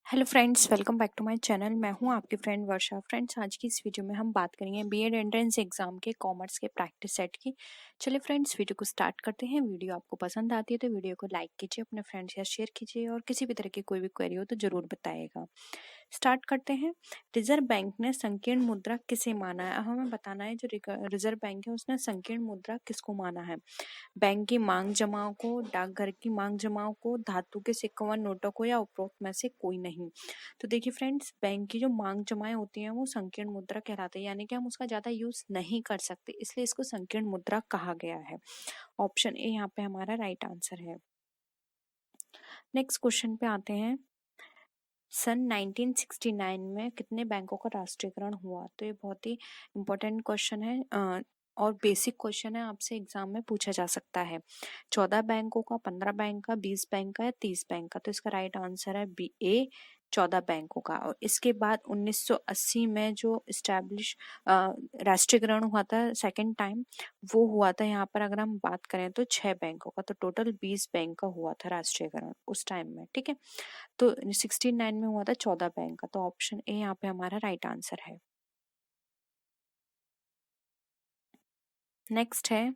Hello friends, welcome back to my channel. मैं हूं आपकी फ्रेंड वर्षा। फ्रेंड्स, आज की इस वीडियो में हम बात करेंगे बीएड एंट्रेंस एग्जाम के कॉमर्स के प्रैक्टिस सेट की। चलिए फ्रेंड्स, वीडियो को स्टार्ट करते हैं। वीडियो आपको पसंद आती है तो वीडियो को लाइक कीजिए, अपने फ्रेंड्स के साथ शेयर कीजिए और किसी भी तरह की कोई भी क्वेरी हो तो जरूर बताइएगा। स्टार्ट करते हैं। रिजर्व बैंक ने संकीर्ण मुद्रा किसे माना है? अब हमें बताना है जो रिजर्व बैंक है उसने संकीर्ण मुद्रा किसको माना है। बैंक की मांग जमाओं को, डाकघर की मांग जमाओं को, धातु के सिक्कों व नोटों को या उपरोक्त में से कोई नहीं। तो देखिए फ्रेंड्स, बैंक की जो मांग जमाएं होती हैं वो संकीर्ण मुद्रा कहलाती है, यानी कि हम उसका ज्यादा यूज नहीं कर सकते, इसलिए इसको संकीर्ण मुद्रा कहा गया है। ऑप्शन ए यहाँ पे हमारा राइट आंसर है। नेक्स्ट क्वेश्चन पे आते हैं। सन 1969 में कितने बैंकों का राष्ट्रीयकरण हुआ? तो ये बहुत ही इंपॉर्टेंट क्वेश्चन है और बेसिक क्वेश्चन है, आपसे एग्जाम में पूछा जा सकता है। 14 बैंकों का, 15 बैंक का, 20 बैंक का या 30 बैंक का? तो इसका राइट आंसर है बी ए, 14 बैंकों का। और इसके बाद 1980 में जो राष्ट्रीयकरण हुआ था सेकेंड टाइम, वो हुआ था यहाँ पर अगर हम बात करें तो 6 बैंकों का। तो टोटल 20 बैंक का हुआ था राष्ट्रीयकरण उस टाइम में, ठीक है। तो 69 में हुआ था 14 बैंक का। तो ऑप्शन ए यहाँ पे हमारा राइट आंसर है। नेक्स्ट है,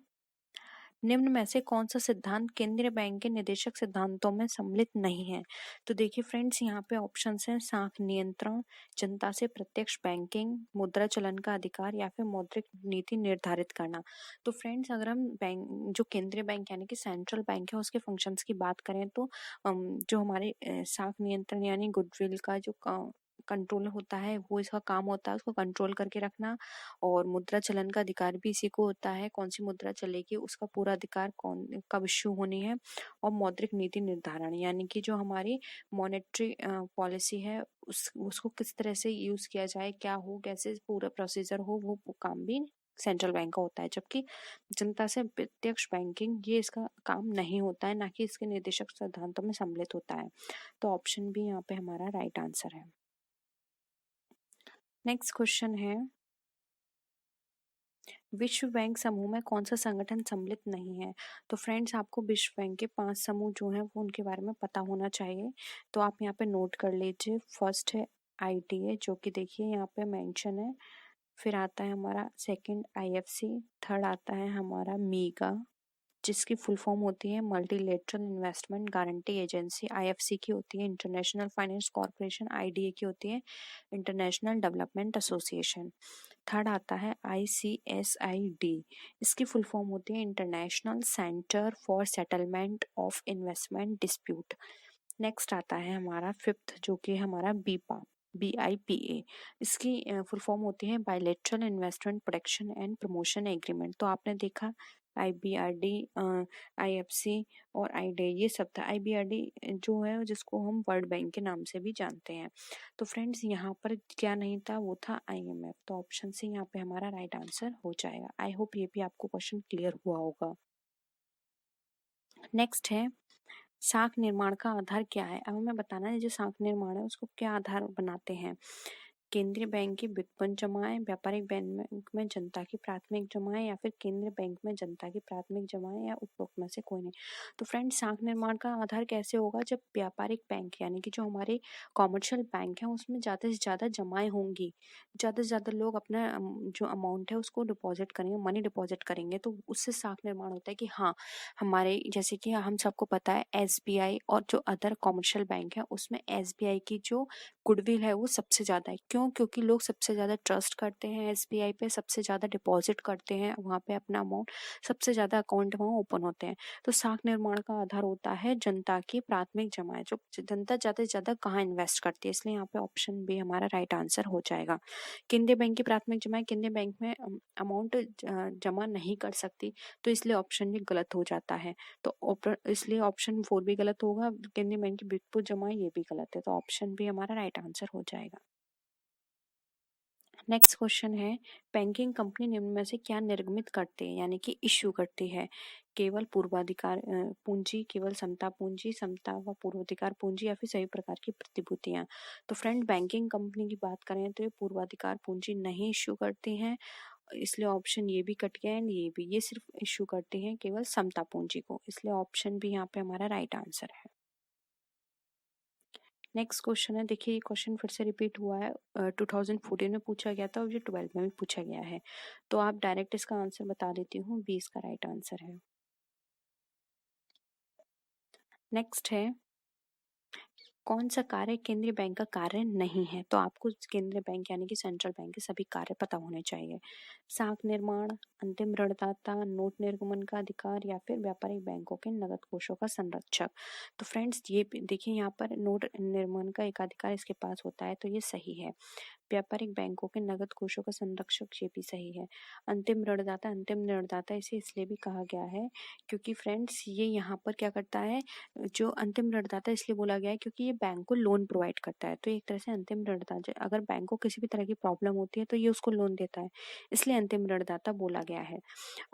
निम्न में से कौन सा सिद्धांत केंद्रीय बैंक के निदेशक सिद्धांतों में सम्मिलित नहीं है? तो देखिए फ्रेंड्स, यहाँ पे ऑप्शंस हैं साख नियंत्रण, जनता से प्रत्यक्ष बैंकिंग, मुद्रा चलन का अधिकार या फिर मौद्रिक नीति निर्धारित करना। तो फ्रेंड्स, अगर हम बैंक जो केंद्रीय बैंक यानी कि सेंट्रल बैंक है उसके फंक्शंस की बात करें तो जो हमारे साख नियंत्रण यानी गुडविल का जो कंट्रोल होता है वो इसका काम होता है, उसको कंट्रोल करके रखना। और मुद्रा चलन का अधिकार भी इसी को होता है, कौन सी मुद्रा चलेगी उसका पूरा अधिकार कौन कब इश्यू होनी है। और मौद्रिक नीति निर्धारण यानी कि जो हमारी मॉनेटरी पॉलिसी है उसको किस तरह से यूज किया जाए, क्या हो, कैसे पूरा प्रोसीजर हो, वो काम भी सेंट्रल बैंक का होता है। जबकि जनता से प्रत्यक्ष बैंकिंग ये इसका काम नहीं होता है, ना कि इसके निर्देशक सिद्धांतों में सम्मिलित होता है। तो ऑप्शन बी यहाँ पे हमारा राइट आंसर है। नेक्स्ट क्वेश्चन है, विश्व बैंक समूह में कौन सा संगठन सम्मिलित नहीं है? तो फ्रेंड्स, आपको विश्व बैंक के 5 समूह जो हैं वो उनके बारे में पता होना चाहिए। तो आप यहाँ पे नोट कर लीजिए। फर्स्ट है आईटीए, जो कि देखिए यहाँ पे मेंशन है। फिर आता है हमारा सेकंड आईएफसी, थर्ड आता है हमारा मीगा, जिसकी फुल फॉर्म होती है multilateral investment guarantee agency. IFC की होती है इंटरनेशनल फाइनेंस कॉर्पोरेशन। आईडीए की होती है इंटरनेशनल डेवलपमेंट एसोसिएशन। थर्ड आता है आईसीएसआईडी, इसकी फुल फॉर्म होती है international centre for settlement of investment dispute. Next आता है हमारा फिफ्थ, जो कि हमारा बीपा, BIPA, इसकी फुल फॉर्म होती है bilateral investment protection and promotion agreement. तो आपने देखा IBRD, IFC और आईडे ये सब था। IBRD जो है जिसको हम वर्ल्ड बैंक के नाम से भी जानते हैं। तो फ्रेंड्स, यहाँ पर क्या नहीं था, वो था IMF। तो ऑप्शन सी यहाँ पे हमारा राइट आंसर हो जाएगा। आई होप ये भी आपको क्वेश्चन क्लियर हुआ होगा। नेक्स्ट है, साख निर्माण का आधार क्या है? अब हमें बताना है जो साख निर्माण है उसको क्या आधार बनाते हैं। केंद्रीय बैंक की व्युत्पन्न जमाएं, व्यापारिक बैंक में जनता की प्राथमिक जमाएं या फिर केंद्रीय बैंक में जनता की प्राथमिक जमाएं या उपरोक्त में से कोई नहीं। तो फ्रेंड्स, साख निर्माण का आधार कैसे होगा? जब व्यापारिक बैंक यानी कि जो हमारे कॉमर्शियल बैंक है उसमें ज्यादा से ज्यादा जमाएं होंगी, ज्यादा से ज्यादा लोग अपना जो अमाउंट है उसको डिपॉजिट करेंगे, मनी डिपॉजिट करेंगे, तो उससे साख निर्माण होता है कि हाँ, हमारे जैसे कि हम सबको पता है एसबीआई और जो अदर कॉमर्शियल बैंक है उसमें एसबीआई की जो गुडविल है वो सबसे ज्यादा है। क्यों? क्योंकि लोग सबसे ज्यादा ट्रस्ट करते हैं एसबीआई पे, सबसे ज्यादा डिपॉजिट करते हैं वहां पे अपना अमाउंट, सबसे ज्यादा अकाउंट वहां ओपन होते हैं। तो साख निर्माण का आधार होता है जनता की प्राथमिक जमाएं, जो जनता ज्यादा से ज्यादा कहाँ इन्वेस्ट करती है, इसलिए यहाँ पे ऑप्शन बी हमारा राइट आंसर हो जाएगा। केंद्रीय बैंक की प्राथमिक जमाएं केंद्रीय बैंक में अमाउंट जमा नहीं कर सकती, तो इसलिए ऑप्शन भी गलत हो जाता है। तो इसलिए ऑप्शन 4 भी गलत होगा, केंद्रीय बैंक की व्युत्पन्न जमा ये भी गलत है। तो ऑप्शन भी हमारा राइट आंसर हो जाएगा। नेक्स्ट क्वेश्चन है, बैंकिंग कंपनी निम्न में से क्या निर्गमित करती है यानी कि इश्यू करती है? केवल पूर्वाधिकार पूंजी, केवल समता पूंजी, समता व पूर्वाधिकार पूंजी या फिर सभी प्रकार की प्रतिभूतियां? तो फ्रेंड, बैंकिंग कंपनी की बात करें तो ये पूर्वाधिकार पूंजी नहीं इश्यू करती हैं, इसलिए ऑप्शन ये भी कट गया एंड ये भी, ये सिर्फ इश्यू करती हैं केवल समता पूंजी को, इसलिए ऑप्शन भी यहाँ पे हमारा राइट आंसर है। नेक्स्ट क्वेश्चन है, देखिए ये क्वेश्चन फिर से रिपीट हुआ है, 2014 में पूछा गया था और ये 12 में भी पूछा गया है, तो आप डायरेक्ट इसका आंसर बता देती हूँ, 20 का राइट आंसर है। नेक्स्ट है, कौन सा कार्य केंद्रीय बैंक का कार्य नहीं है? तो आपको केंद्रीय बैंक यानी कि सेंट्रल बैंक के सभी कार्य पता होने चाहिए। साख निर्माण, अंतिम ऋणदाता, नोट निर्गमन का अधिकार या फिर व्यापारिक बैंकों के नगद कोषों का संरक्षक। तो फ्रेंड्स ये देखिए यहाँ पर नोट निर्माण का एकाधिकार इसके पास होता है, तो ये सही है। व्यापारिक बैंकों के नगद कोषों का संरक्षक, ये भी सही है। अंतिम ऋणदाता इसे इसलिए भी कहा गया है क्योंकि फ्रेंड्स ये यहाँ पर क्या करता है, जो अंतिम ऋणदाता इसलिए बोला गया है क्योंकि ये बैंक को लोन प्रोवाइड करता है, तो एक तरह से अंतिम ऋणदाता, अगर बैंक को किसी भी तरह की प्रॉब्लम होती है तो ये उसको लोन देता है, इसलिए अंतिम ऋणदाता बोला गया है।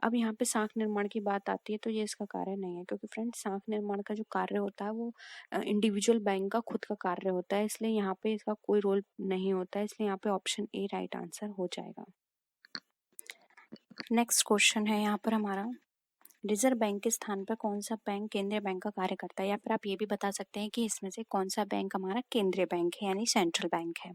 अब यहाँ पे साख निर्माण की बात आती है तो ये इसका कार्य नहीं है, क्योंकि फ्रेंड्स साख निर्माण का जो कार्य होता है वो इंडिविजुअल बैंक का खुद का कार्य होता है, इसलिए यहाँ पे इसका कोई रोल नहीं होता है, इसलिए यहाँ पे ऑप्शन ए राइट आंसर हो जाएगा। नेक्स्ट क्वेश्चन है यहाँ पर हमारा, रिजर्व बैंक के स्थान पर कौन सा बैंक केंद्रीय बैंक का कार्य करता है, या फिर आप ये भी बता सकते हैं कि इसमें से कौन सा बैंक हमारा केंद्रीय बैंक है यानी सेंट्रल बैंक है।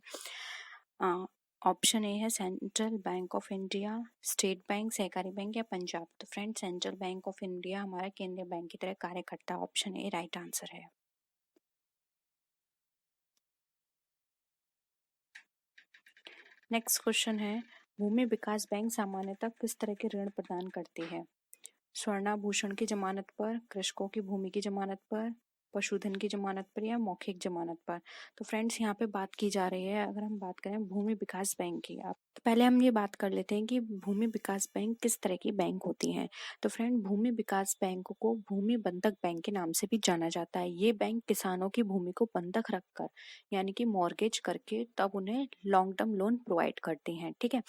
ऑप्शन ए है central bank of India, state bank, सहकारी बैंक या पंजाब। तो friend central bank of India हमारा केंद्रीय बैंक की तरह कार्य करता है, ऑप्शन ए राइट आंसर है। नेक्स्ट क्वेश्चन है, भूमि विकास बैंक सामान्यतः किस तरह के ऋण प्रदान करती है? स्वर्णाभूषण की जमानत पर, कृषकों की भूमि की जमानत पर, पशुधन की जमानत पर या मौखिक जमानत पर। तो फ्रेंड्स यहाँ पे बात की जा रही है, अगर हम बात करें भूमि विकास बैंक की, आप तो पहले हम ये बात कर लेते हैं कि भूमि विकास बैंक किस तरह की बैंक होती हैं। तो फ्रेंड भूमि विकास बैंक को भूमि बंधक बैंक के नाम से भी जाना जाता है। ये बैंक किसानों की भूमि को बंधक रखकर यानी कि मॉर्गेज करके तब उन्हें लॉन्ग टर्म लोन प्रोवाइड करती हैं, ठीक है।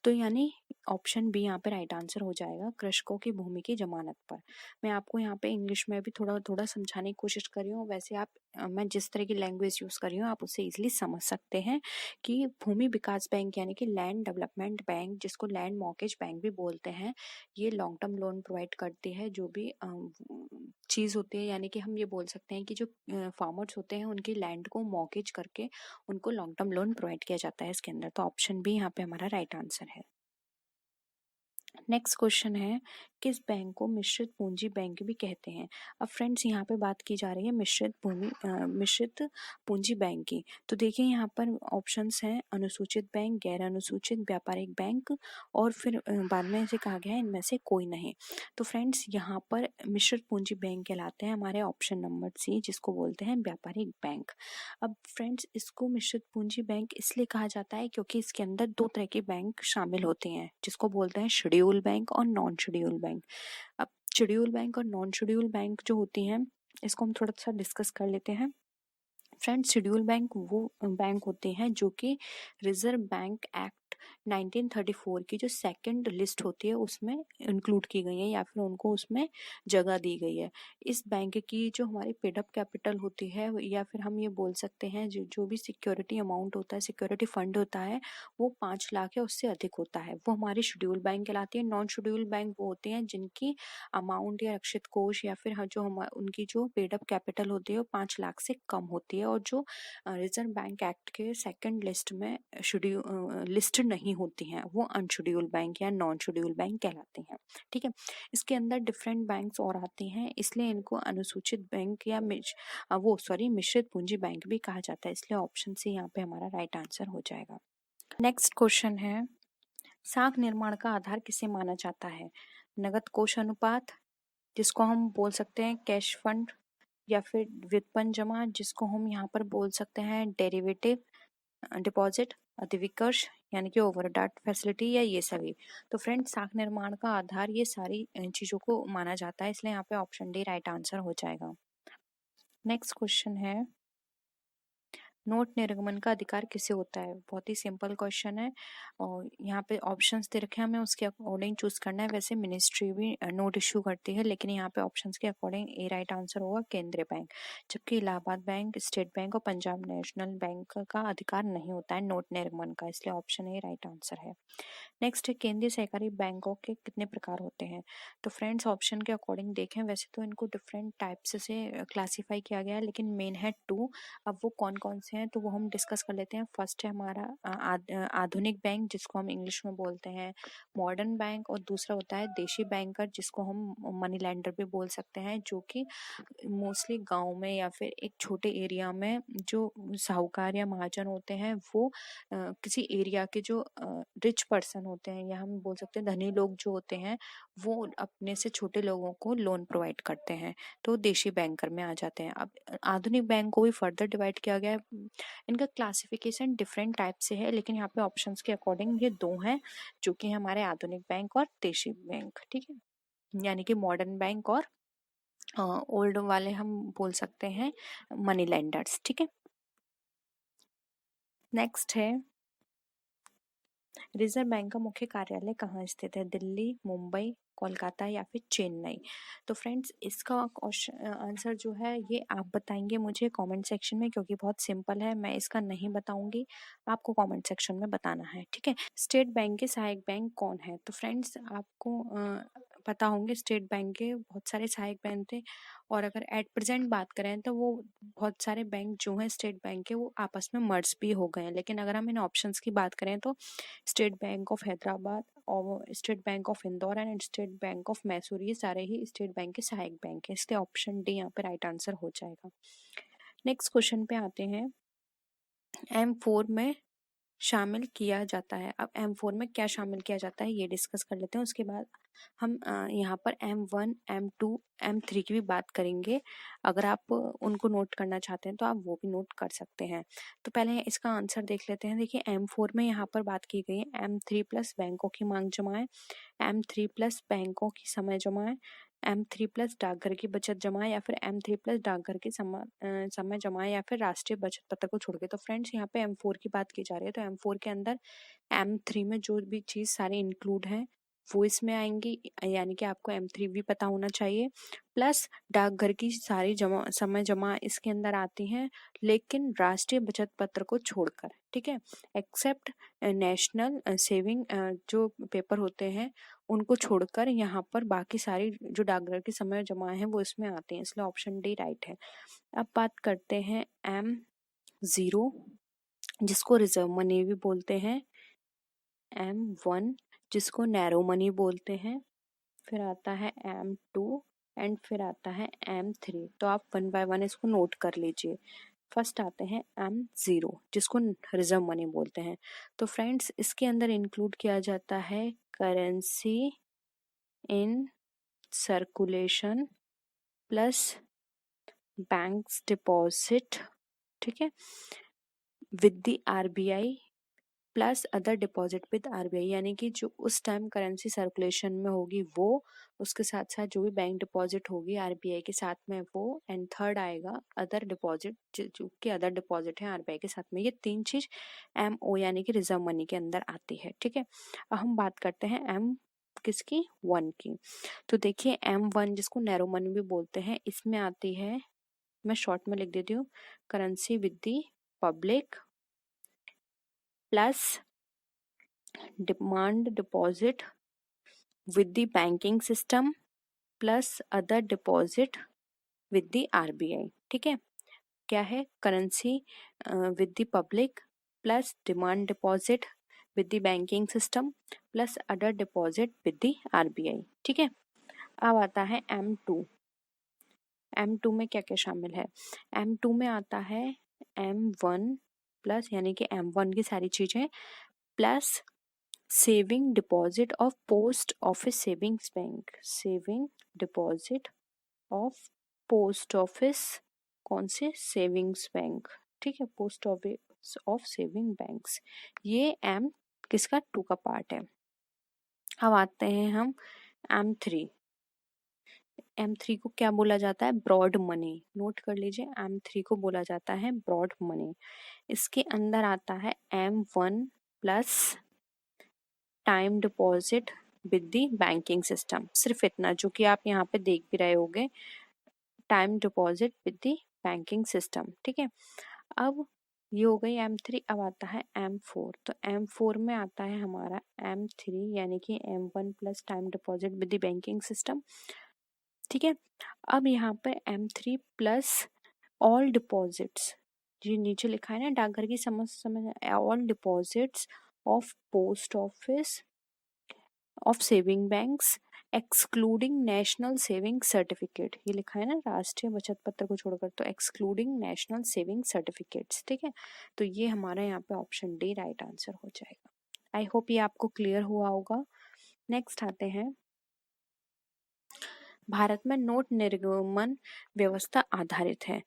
तो यानी ऑप्शन बी यहाँ पे राइट आंसर हो जाएगा, कृषकों की भूमि की जमानत पर। मैं आपको यहाँ पे इंग्लिश में भी थोड़ा थोड़ा समझाने की कोशिश कर रही हूँ, वैसे आप मैं जिस तरह की लैंग्वेज यूज कर रही हूँ आप उससे इजीली समझ सकते हैं कि भूमि विकास बैंक यानी कि लैंड डेवलपमेंट बैंक, जिसको लैंड मॉर्गेज बैंक भी बोलते हैं, ये लॉन्ग टर्म लोन प्रोवाइड करती है। जो भी चीज होती है, यानी कि हम ये बोल सकते हैं कि जो फार्मर्स होते हैं उनकी लैंड को मॉर्गेज करके उनको लॉन्ग टर्म लोन प्रोवाइड किया जाता है इसके अंदर। तो ऑप्शन बी यहाँ पे हमारा राइट आंसर है। नेक्स्ट क्वेश्चन है, किस बैंक को मिश्रित पूंजी बैंक भी कहते हैं? अब फ्रेंड्स यहाँ पे बात की जा रही है मिश्रित पूंजी बैंक की। तो देखिए यहाँ पर ऑप्शंस हैं, अनुसूचित बैंक, गैर अनुसूचित, व्यापारिक बैंक और फिर बाद में से कहा गया है इनमें से कोई नहीं। तो फ्रेंड्स यहाँ पर मिश्रित पूंजी बैंक कहलाते हैं हमारे ऑप्शन नंबर सी, जिसको बोलते हैं व्यापारिक बैंक। अब फ्रेंड्स इसको मिश्रित पूंजी बैंक इसलिए कहा जाता है क्योंकि इसके अंदर दो तरह के बैंक शामिल होते हैं, जिसको बोलते हैं शेड्यूल बैंक और नॉन शेड्यूल बैंक। अब शेड्यूल बैंक और नॉन शेड्यूल बैंक जो होती हैं, इसको हम थोड़ा सा डिस्कस कर लेते हैं। फ्रेंड्स शेड्यूल बैंक वो बैंक होते हैं जो कि रिजर्व बैंक एक्ट 1934 की जो सेकंड लिस्ट होती है उसमें इंक्लूड की गई है या फिर उनको उसमें जगह दी गई है। इस बैंक की जो हमारी पेड अप कैपिटल होती है, या फिर हम ये बोल सकते हैं जो भी सिक्योरिटी अमाउंट होता है, सिक्योरिटी फंड होता है, वो 5 लाख या उससे अधिक होता है, वो हमारी शेड्यूल बैंक कहलाती है। नॉन शेड्यूल बैंक वो होते हैं जिनकी अमाउंट या रक्षित कोष या फिर जो हम उनकी जो पेड अप कैपिटल होती है वो 5 लाख से कम होती है और जो रिजर्व बैंक एक्ट के सेकंड लिस्ट में लिस्टेड नहीं होती हैं, वो अनशेड्यूल बैंक या नॉन शेड्यूल बैंक कहलाते हैं, ठीक है। इसके अंदर डिफरेंट बैंक्स और आते हैं, इसलिए इनको अनुसूचित बैंक या मिश्रित पूंजी बैंक भी कहा जाता है, इसलिए ऑप्शन सी यहाँ पे हमारा राइट आंसर हो जाएगा। नेक्स्ट क्वेश्चन है, साख निर्माण का आधार किसे माना जाता है? नगद कोष अनुपात, जिसको हम बोल सकते हैं कैश फंड, या फिर व्युत्पन्न जमा, जिसको हम यहाँ पर बोल सकते हैं डेरिवेटिव डिपॉजिट, अधिविकर्ष यानी कि ओवरड्राफ्ट फैसिलिटी, या ये सभी। तो फ्रेंड साख निर्माण का आधार ये सारी चीजों को माना जाता है, इसलिए यहाँ पे ऑप्शन डी राइट आंसर हो जाएगा। नेक्स्ट क्वेश्चन है, नोट निर्गमन का अधिकार किसे होता है? बहुत ही सिंपल क्वेश्चन है और यहाँ पे ऑप्शंस दे रखे हैं, हमें उसके अकॉर्डिंग चूज करना है। वैसे मिनिस्ट्री भी नोट इशू करती है, लेकिन यहाँ पे ऑप्शंस के अकॉर्डिंग ए राइट आंसर होगा केंद्रीय बैंक, जबकि इलाहाबाद बैंक, स्टेट बैंक और पंजाब नेशनल बैंक का अधिकार नहीं होता है नोट निर्गमन का, इसलिए ऑप्शन ए राइट आंसर है। नेक्स्ट है, केंद्रीय सहकारी बैंकों के कितने प्रकार होते हैं? तो फ्रेंड्स ऑप्शन के अकॉर्डिंग देखें, वैसे तो इनको डिफरेंट टाइप्स से क्लासीफाई किया गया है, लेकिन मेन है 2। अब वो कौन कौन से हैं तो वो हम डिस्कस कर लेते हैं। फर्स्ट है हमारा आधुनिक बैंक, जिसको हम इंग्लिश में बोलते हैं मॉडर्न बैंक, और दूसरा होता है देशी बैंकर, जिसको हम मनी लेंडर भी बोल सकते हैं, जो कि मोस्टली गांव में या फिर एक छोटे एरिया में जो साहूकार या महाजन होते हैं वो किसी एरिया के जो रिच पर्सन होते हैं या हम बोल सकते हैं धनी लोग जो होते हैं, वो अपने से छोटे लोगों को लोन प्रोवाइड करते हैं, तो देशी बैंकर में आ जाते हैं। अब आधुनिक बैंक को भी फर्दर डिवाइड किया गया है। इनका क्लासिफिकेशन डिफरेंट टाइप से है, लेकिन यहाँ पे ऑप्शंस के अकॉर्डिंग ये 2 हैं, जो कि हमारे आधुनिक बैंक और देशी बैंक, ठीक है, यानी कि मॉडर्न बैंक और ओल्ड वाले हम बोल सकते हैं मनी लेंडर्स, ठीक है। नेक्स्ट है, रिजर्व बैंक का मुख्य कार्यालय कहाँ स्थित है? दिल्ली, मुंबई, कोलकाता या फिर चेन्नई? तो फ्रेंड्स इसका आंसर जो है ये आप बताएंगे मुझे कमेंट सेक्शन में, क्योंकि बहुत सिंपल है, मैं इसका नहीं बताऊंगी, आपको कमेंट सेक्शन में बताना है, ठीक है। स्टेट बैंक के सहायक बैंक कौन है? तो फ्रेंड्स आपको पता होंगे स्टेट बैंक के बहुत सारे सहायक बैंक थे, और अगर एट प्रेजेंट बात करें तो वो बहुत सारे बैंक जो हैं स्टेट बैंक के वो आपस में मर्ज भी हो गए हैं, लेकिन अगर हम इन ऑप्शंस की बात करें तो स्टेट बैंक ऑफ हैदराबाद और state bank of Indore and state bank of Mysore, ये सारे ही स्टेट बैंक के सहायक बैंक हैं, इसलिए ऑप्शन डी यहाँ पे राइट आंसर हो जाएगा। नेक्स्ट क्वेश्चन पे आते हैं, M4 में शामिल किया जाता है। अब M4 में क्या शामिल किया जाता है ये डिस्कस कर लेते हैं, उसके बाद हम यहाँ पर M1, M2, M3 की भी बात करेंगे। अगर आप उनको नोट करना चाहते हैं तो आप वो भी नोट कर सकते हैं। तो पहले इसका आंसर देख लेते हैं। देखिए M4 में यहाँ पर बात की गई है M3 प्लस बैंकों की मांग जमाएं, M3 प्लस बैंकों की समय जमाएं, M3 प्लस डाकघर की बचत जमा, या फिर M3 प्लस डाकघर की समय जमा, या फिर राष्ट्रीय बचत पत्र को छोड़ के। तो फ्रेंड्स यहाँ पे M4 की बात की जा रही है, तो M4 के अंदर M3 में जो भी चीज सारे इंक्लूड हैं वो इसमें आएंगी, यानी कि आपको M3 भी पता होना चाहिए। प्लस डाकघर की सारी समय जमा इसके अंदर आती हैं, लेकिन राष्ट्रीय बचत पत्र को छोड़कर, ठीक है, एक्सेप्ट नेशनल सेविंग जो पेपर होते हैं उनको छोड़कर यहाँ पर बाकी सारी जो डाकघर की समय जमा है वो इसमें आती हैं, इसलिए ऑप्शन डी राइट है। अब बात करते हैं M0, जिसको रिजर्व मनी भी बोलते हैं, M1 जिसको नैरो मनी बोलते हैं, फिर आता है M2 एंड फिर आता है M3। तो आप 1 बाय 1 इसको नोट कर लीजिए। फर्स्ट आते हैं M0 जिसको रिजर्व मनी बोलते हैं। तो फ्रेंड्स इसके अंदर इंक्लूड किया जाता है currency in circulation plus banks deposit, ठीक है, with the RBI plus other deposit with RBI, यानी कि जो उस टाइम करेंसी सर्कुलेशन में होगी वो, उसके साथ साथ जो भी बैंक डिपॉजिट होगी RBI के साथ में वो, एंड थर्ड आएगा अदर डिपॉजिट, जो कि अदर डिपॉजिट है RBI के साथ में। ये 3 चीज MO यानी कि रिजर्व मनी के अंदर आती है, ठीक है। अब हम बात करते हैं M किसकी 1 की। तो देखिए M1 जिसको नैरो मनी भी बोलते हैं, इसमें आती है, मैं शॉर्ट में लिख देती हूँ, currency with the public plus demand deposit with the banking system plus other deposit with the RBI, ठीक है। क्या है? Currency with the public plus demand deposit with the banking system plus other deposit with the RBI, ठीक है। अब आता है M2। M2 में क्या क्या शामिल है? M2 में आता है M1 प्लस, यानी कि M1 की सारी चीजें plus saving deposit of post office savings bank, saving deposit of post office, कौन से? सेविंग्स बैंक, ठीक है, post office of saving banks. ये M किसका 2 का पार्ट है। अब आते हैं हम M3। M3 को क्या बोला जाता है? Broad money. नोट कर लीजिए, M3 को बोला जाता है ब्रॉड मनी। इसके अंदर आता है M1 plus time deposit with the banking system. सिर्फ इतना, जो कि आप यहाँ पे देख भी रहे होंगे, time deposit with the banking system. ठीक है, अब ये हो गई M3। अब आता है M4। तो M4 में आता है हमारा M3 यानी कि M1 plus time deposit with the banking system. ठीक है, अब यहाँ पर M3 प्लस ऑल डिपॉजिट्स, जो नीचे लिखा है ना डाकघर की समझ all deposits of post office of saving banks excluding national saving certificate, ये लिखा है ना राष्ट्रीय बचत पत्र को छोड़कर, तो एक्सक्लूडिंग नेशनल सेविंग सर्टिफिकेट्स। ठीक है, तो ये हमारा यहाँ पे ऑप्शन डी राइट आंसर हो जाएगा। आई होप ये आपको क्लियर हुआ होगा। नेक्स्ट आते हैं, भारत में नोट निर्गमन व्यवस्था आधारित है।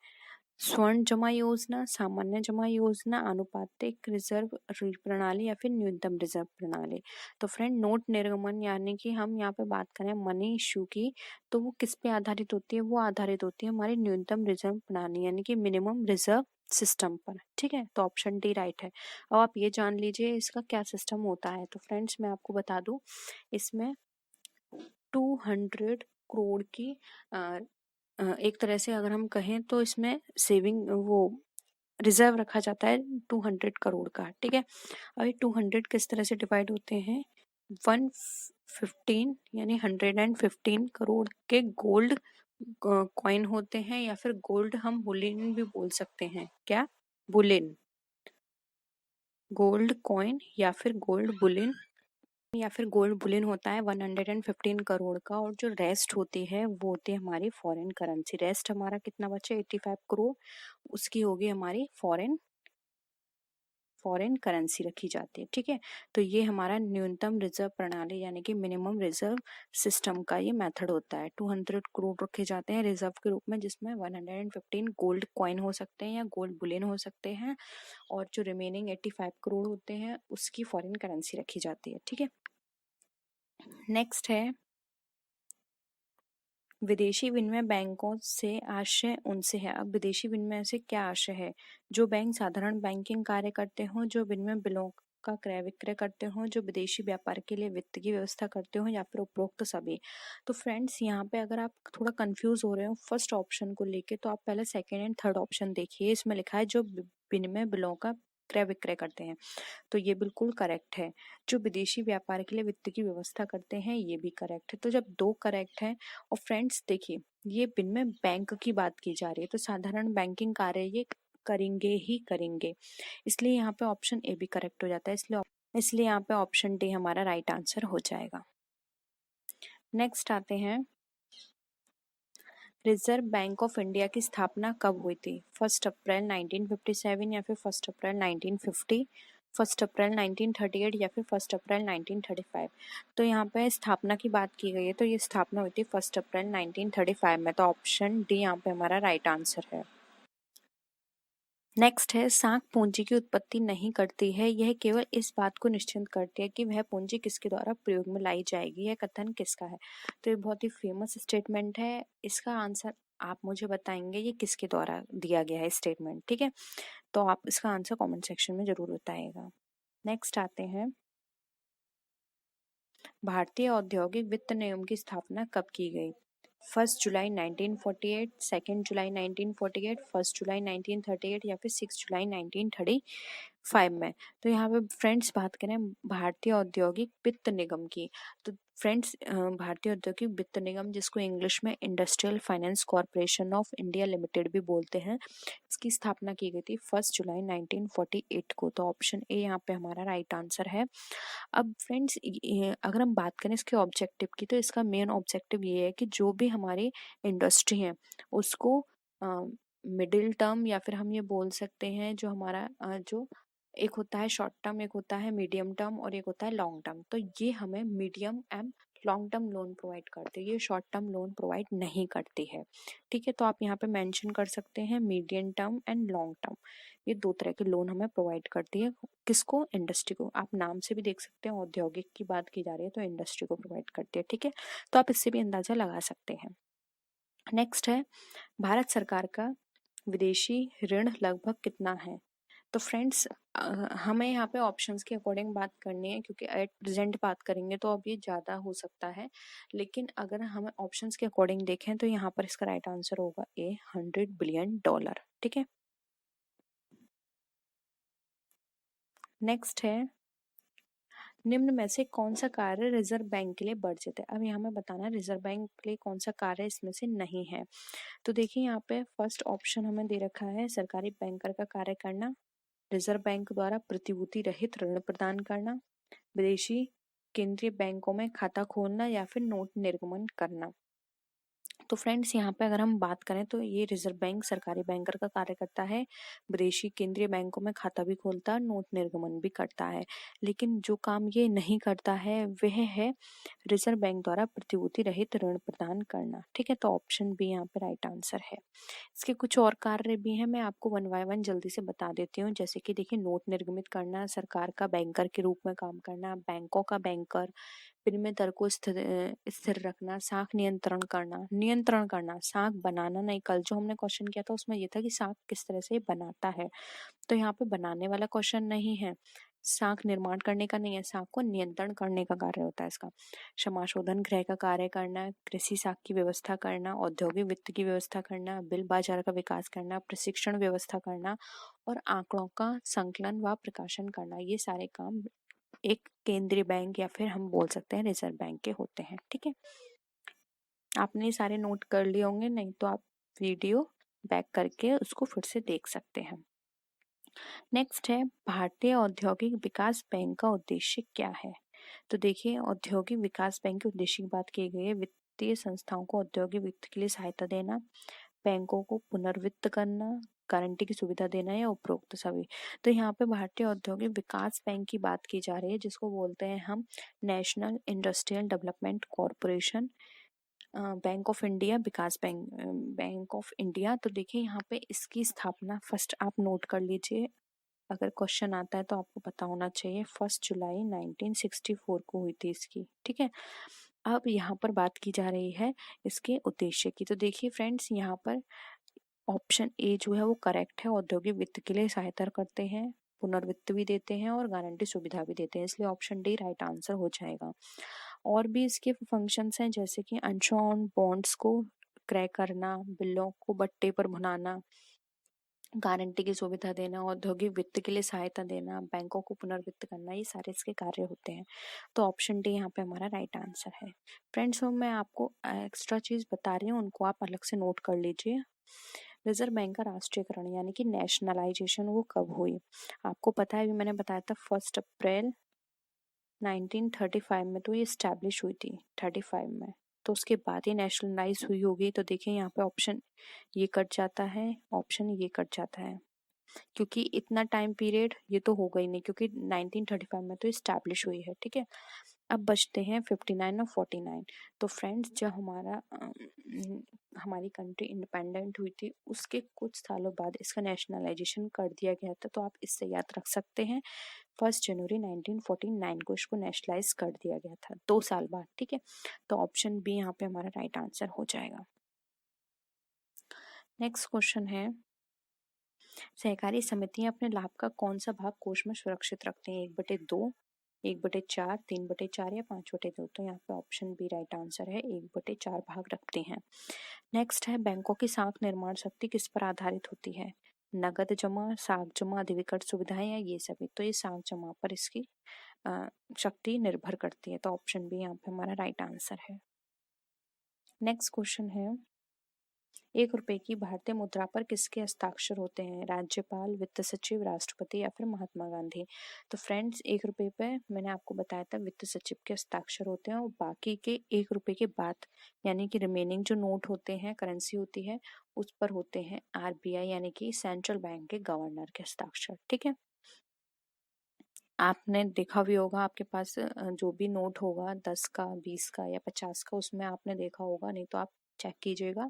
स्वर्ण जमा योजना, सामान्य जमा योजना, आनुपातिक रिजर्व प्रणाली या फिर न्यूनतम रिजर्व प्रणाली। तो फ्रेंड, नोट निर्गमन यानी कि हम यहाँ पे बात करें मनी इश्यू की, तो वो किस पे आधारित होती है? वो आधारित होती है हमारी न्यूनतम रिजर्व प्रणाली यानी कि मिनिमम रिजर्व सिस्टम पर। ठीक है, तो ऑप्शन डी राइट है। अब आप ये जान लीजिए इसका क्या सिस्टम होता है। तो फ्रेंड्स, मैं आपको बता दूं, इसमें 200 करोड़ की एक तरह से अगर हम कहें तो इसमें सेविंग वो रिजर्व रखा जाता है 200 करोड़ का। ठीक है, अब ये 200 किस तरह से डिवाइड होते हैं? 115 यानी 115 करोड़ के गोल्ड कॉइन होते हैं, या फिर गोल्ड हम बुलियन भी बोल सकते हैं। क्या? बुलियन, गोल्ड कॉइन या फिर गोल्ड बुलियन, या फिर गोल्ड बुलियन होता है 115 करोड़ का। और जो रेस्ट होती है वो होती है हमारी फॉरेन करेंसी। रेस्ट हमारा कितना बचे? 85 करोड़, उसकी होगी हमारी फॉरेन करेंसी रखी जाती है। ठीक है, तो ये हमारा न्यूनतम रिजर्व प्रणाली यानी कि मिनिमम रिजर्व सिस्टम का ये मेथड होता है। 200 करोड़ रखे जाते हैं रिजर्व के रूप में, जिसमें 115 गोल्ड कॉइन हो सकते हैं या गोल्ड बुलियन हो सकते हैं, और जो रिमेनिंग 85 करोड़ होते हैं उसकी फॉरेन करेंसी रखी जाती है। ठीक है, नेक्स्ट है, विदेशी विनिमय बैंकों से आशय उनसे है। अब विदेशी विनिमय से क्या आशय है? जो बैंक साधारण बैंकिंग कार्य करते हों, जो विनिमय बिलों का क्रय विक्रय करते हों, जो विदेशी व्यापार के लिए वित्त की व्यवस्था करते हों, या फिर उपरोक्त सभी। तो फ्रेंड्स, यहाँ पे अगर आप थोड़ा कंफ्यूज हो रहे हो फर्स्ट ऑप्शन को लेके, तो आप पहले सेकेंड एंड थर्ड ऑप्शन देखिए। इसमें लिखा है जो विनिमय बिलों का क्रय विक्रय करते हैं, तो ये बिल्कुल करेक्ट है। जो विदेशी व्यापार के लिए वित्त की व्यवस्था करते हैं, ये भी करेक्ट है। तो जब दो करेक्ट है, और फ्रेंड्स देखिए, ये विनिमय बैंक की बात की जा रही है, तो साधारण बैंकिंग कार्य ये करेंगे ही करेंगे, इसलिए यहाँ पे ऑप्शन ए भी करेक्ट हो जाता है। इसलिए यहाँ पे ऑप्शन डी हमारा राइट आंसर हो जाएगा। नेक्स्ट आते हैं, रिजर्व बैंक ऑफ इंडिया की स्थापना कब हुई थी? 1 अप्रैल 1957 या फिर 1 अप्रैल 1950, 1 अप्रैल 1938 या फिर 1 अप्रैल 1935। तो यहाँ पे स्थापना की बात की गई है, तो ये स्थापना हुई थी 1 अप्रैल 1935 में। तो ऑप्शन डी यहाँ पे हमारा राइट आंसर है। नेक्स्ट है, साख पूंजी की उत्पत्ति नहीं करती है, यह केवल इस बात को निश्चित करती है कि वह पूंजी किसके द्वारा प्रयोग में लाई जाएगी। यह कथन किसका है? तो ये बहुत ही फेमस स्टेटमेंट है। इसका आंसर आप मुझे बताएंगे ये किसके द्वारा दिया गया है स्टेटमेंट। ठीक है, तो आप इसका आंसर कमेंट सेक्शन में जरूर बताइएगा। नेक्स्ट आते हैं, भारतीय औद्योगिक वित्त निगम की स्थापना कब की गई? 1 जुलाई 1948, 2 जुलाई 1948, 1 जुलाई 1938 या फिर 6 जुलाई 1935 में। तो यहाँ पे फ्रेंड्स बात करें भारतीय औद्योगिक वित्त निगम की, तो फ्रेंड्स भारतीय औद्योगिक वित्त निगम, जिसको इंग्लिश में industrial finance corporation of India limited भी बोलते हैं, इसकी स्थापना की गई थी 1 जुलाई 1948 को। तो ऑप्शन ए यहाँ पे हमारा राइट आंसर है। अब फ्रेंड्स, अगर हम बात करें इसके ऑब्जेक्टिव की, तो इसका मेन ऑब्जेक्टिव ये है कि जो भी हमारी इंडस्ट्री है उसको मिडिल टर्म, या फिर हम ये बोल सकते हैं जो हमारा जो एक होता है शॉर्ट टर्म, एक होता है मीडियम टर्म, और एक होता है लॉन्ग टर्म। तो ये हमें medium and long term loan provide करती है, ये शॉर्ट टर्म लोन प्रोवाइड नहीं करती है। ठीक है, तो आप यहाँ पे मेंशन कर सकते हैं medium term and long term, ये दो तरह के लोन हमें प्रोवाइड करती है। किसको? इंडस्ट्री को। आप नाम से भी देख सकते हैं, औद्योगिक की बात की जा रही है तो इंडस्ट्री को प्रोवाइड करती है। ठीक है, तो आप इससे भी अंदाजा लगा सकते हैं। नेक्स्ट है भारत सरकार का विदेशी ऋण लगभग कितना है। तो फ्रेंड्स हमें यहाँ पे ऑप्शंस के अकॉर्डिंग बात करनी है, क्योंकि एट प्रेजेंट बात करेंगे तो अब ये ज़्यादा हो सकता है, लेकिन अगर हम ऑप्शंस के अकॉर्डिंग देखें तो यहाँ पर इसका राइट आंसर होगा ए $100 बिलियन। ठीक है। नेक्स्ट है निम्न में से कौन सा कार्य रिजर्व बैंक के लिए वर्जित है। अब यहाँ हमें बताना है रिजर्व बैंक के लिए कौन सा कार्य इसमें से नहीं है। तो देखिए यहाँ पे फर्स्ट ऑप्शन हमें दे रखा है सरकारी बैंकर का कार्य करना, रिजर्व बैंक द्वारा प्रतिभूति रहित ऋण प्रदान करना, विदेशी केंद्रीय बैंकों में खाता खोलना या फिर नोट निर्गमन करना। तो फ्रेंड्स यहाँ पे अगर हम बात करें तो ये रिजर्व बैंक सरकारी बैंकर का कार्य करता है, विदेशी केंद्रीय बैंकों में खाता भी खोलता है, नोट निर्गमन भी करता है, लेकिन जो काम ये नहीं करता है वह है रिजर्व बैंक द्वारा प्रतिभूति रहित ऋण प्रदान करना। ठीक है, तो ऑप्शन बी यहाँ पे राइट आंसर है। इसके कुछ और कार्य भी हैं, मैं आपको वन बाय वन जल्दी से बता देती हूँ। जैसे कि देखिए नोट निर्गमित करना, सरकार का बैंकर के रूप में काम करना, बैंकों का बैंकर, विनिमय दर को स्थिर रखना, साख नियंत्रण करना, साख बनाना नहीं। कल जो हमने क्वेश्चन किया था उसमें ये था कि साख किस तरह से बनाता है, तो यहाँ पे बनाने वाला क्वेश्चन नहीं है, साख निर्माण करने का नहीं है, साख को नियंत्रण करने का कार्य होता है इसका। समाशोधन गृह का कार्य करना, कृषि साख की व्यवस्था करना, औद्योगिक वित्त की व्यवस्था करना, बिल बाजार का विकास करना, प्रशिक्षण व्यवस्था करना और आंकड़ों का संकलन व प्रकाशन करना, ये सारे काम एक केंद्रीय बैंक या फिर हम बोल सकते हैं रिजर्व बैंक के होते हैं। ठीक है, आपने सारे नोट कर लिए होंगे, नहीं तो आप वीडियो बैक करके उसको फिर से देख सकते हैं। नेक्स्ट है भारतीय औद्योगिक विकास बैंक का उद्देश्य क्या है। तो देखिए औद्योगिक विकास बैंक के उद्देश्य की बात की गई है, वित्तीय संस्थाओं को औद्योगिक वित्त के लिए सहायता देना, बैंकों को पुनर्वित्त करना, गारंटी की सुविधा देना या उपरोक्त सभी। तो यहाँ पे भारतीय औद्योगिक विकास बैंक की बात की जा रही है, जिसको बोलते हैं हम national industrial development corporation, bank of India, Vikas bank, bank of India. तो देखिए यहाँ पे इसकी स्थापना फर्स्ट आप नोट कर लीजिए, अगर क्वेश्चन आता है तो आपको पता होना चाहिए, 1 जुलाई 1964 को हुई थी इसकी। ठीक है, अब यहाँ पर बात की जा रही है इसके उद्देश्य की। तो देखिए फ्रेंड्स यहाँ पर ऑप्शन ए जो है वो करेक्ट है, औद्योगिक वित्त के लिए सहायता करते हैं, पुनर्वित्त भी देते हैं और गारंटी सुविधा भी देते हैं, इसलिए ऑप्शन डी राइट आंसर हो जाएगा। और भी इसके फंक्शंस हैं, जैसे कि अनशॉन बॉन्ड्स को क्रय करना, बिलों को बट्टे पर भुनाना, गारंटी की सुविधा देना, औद्योगिक वित्त के लिए सहायता देना, बैंकों को पुनर्वित्त करना, ये सारे इसके कार्य होते हैं। तो ऑप्शन डी यहाँ पे हमारा राइट आंसर है। फ्रेंड्स मैं आपको एक्स्ट्रा चीज बता रही हूँ, उनको आप अलग से नोट कर लीजिए। रिजर्व बैंक का राष्ट्रीयकरण यानी कि नेशनलाइजेशन वो कब हुई, आपको पता है, अभी मैंने बताया था 1 अप्रैल 1935 में तो ये स्टैब्लिश हुई थी 35 में, तो उसके बाद ये नेशनलाइज हुई होगी। तो देखिए यहाँ पे ऑप्शन ये कट जाता है, ऑप्शन ये कट जाता है, क्योंकि इतना टाइम पीरियड ये तो होगा ही नहीं, क्योंकि 1935 में तो स्टैब्लिश हुई है। ठीक है, अब बचते हैं 59 और 49। तो फ्रेंड्स जब हमारी कंट्री इंडिपेंडेंट हुई थी उसके कुछ सालों बाद इसका नेशनलाइजेशन कर दिया गया था, तो आप इससे याद रख सकते हैं 1 जनवरी 1949 को इसको नेशनलाइज कर दिया गया था, 2 साल बाद। ठीक है, तो ऑप्शन बी यहाँ पे हमारा राइट आंसर हो जाएगा। नेक्स्ट क्वेश्चन है सहकारी समितियां अपने लाभ का कौन सा भाग कोष में सुरक्षित रखते हैं, 1/2, 1/4, 3/4 या 5/2। तो यहाँ पे ऑप्शन बी राइट आंसर है, 1/4 भाग रखते हैं। नेक्स्ट है बैंकों की साख निर्माण शक्ति किस पर आधारित होती है, नगद जमा, साख जमा, अधिविकट सुविधाएं या ये सभी। तो ये साख जमा पर इसकी शक्ति निर्भर करती है, तो ऑप्शन बी यहाँ पे हमारा राइट आंसर है। नेक्स्ट क्वेश्चन है 1 रुपए की भारतीय मुद्रा पर किसके हस्ताक्षर होते हैं, राज्यपाल, वित्त सचिव, राष्ट्रपति या फिर महात्मा गांधी। तो फ्रेंड्स 1 रुपए पे मैंने आपको बताया था वित्त सचिव के हस्ताक्षर होते हैं, और बाकी के 1 रुपए के बाद यानी कि रिमेनिंग जो नोट होते हैं, करेंसी होती है, उस पर होते हैं आरबीआई यानी कि सेंट्रल बैंक के गवर्नर के हस्ताक्षर। ठीक है, आपने देखा भी होगा आपके पास जो भी नोट होगा 10 का, 20 का या 50 का, उसमें आपने देखा होगा, नहीं तो आप चेक कीजिएगा,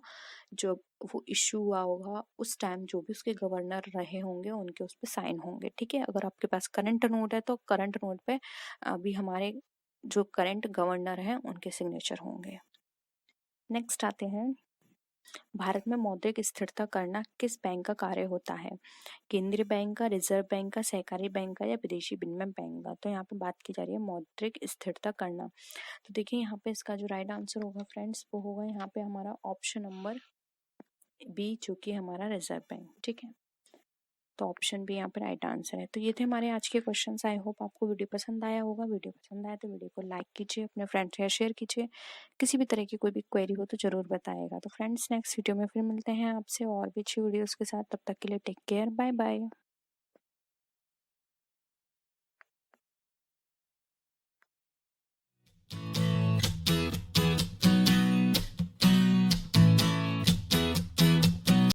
जब वो इश्यू हुआ होगा उस टाइम जो भी उसके गवर्नर रहे होंगे उनके उस पे साइन होंगे। ठीक है, अगर आपके पास करंट नोट है तो करंट नोट पे अभी हमारे जो करंट गवर्नर हैं उनके सिग्नेचर होंगे। नेक्स्ट आते हैं भारत में मौद्रिक स्थिरता करना किस बैंक का कार्य होता है? केंद्रीय बैंक का, रिजर्व बैंक का, सहकारी बैंक का या विदेशी विनिमय बैंक का? तो यहाँ पे बात की जा रही है मौद्रिक स्थिरता करना। तो देखिए यहाँ पे इसका जो राइट आंसर होगा फ्रेंड्स वो होगा यहाँ पे हमारा ऑप्शन नंबर बी, जो कि हमारा रिजर्व बैंक। ठीक है, तो ऑप्शन बी यहाँ पे राइट आंसर है। तो ये थे हमारे आज के क्वेश्चंस। आई होप आपको वीडियो पसंद आया होगा। वीडियो पसंद आया तो वीडियो को लाइक कीजिए, अपने फ्रेंड्स के शेयर कीजिए। किसी भी तरह की कोई भी क्वेरी हो तो जरूर बताइएगा। तो फ्रेंड्स नेक्स्ट वीडियो में फिर मिलते हैं आपसे और भी अच्छी वीडियोस के साथ। तब तक के लिए टेक केयर, बाय बाय।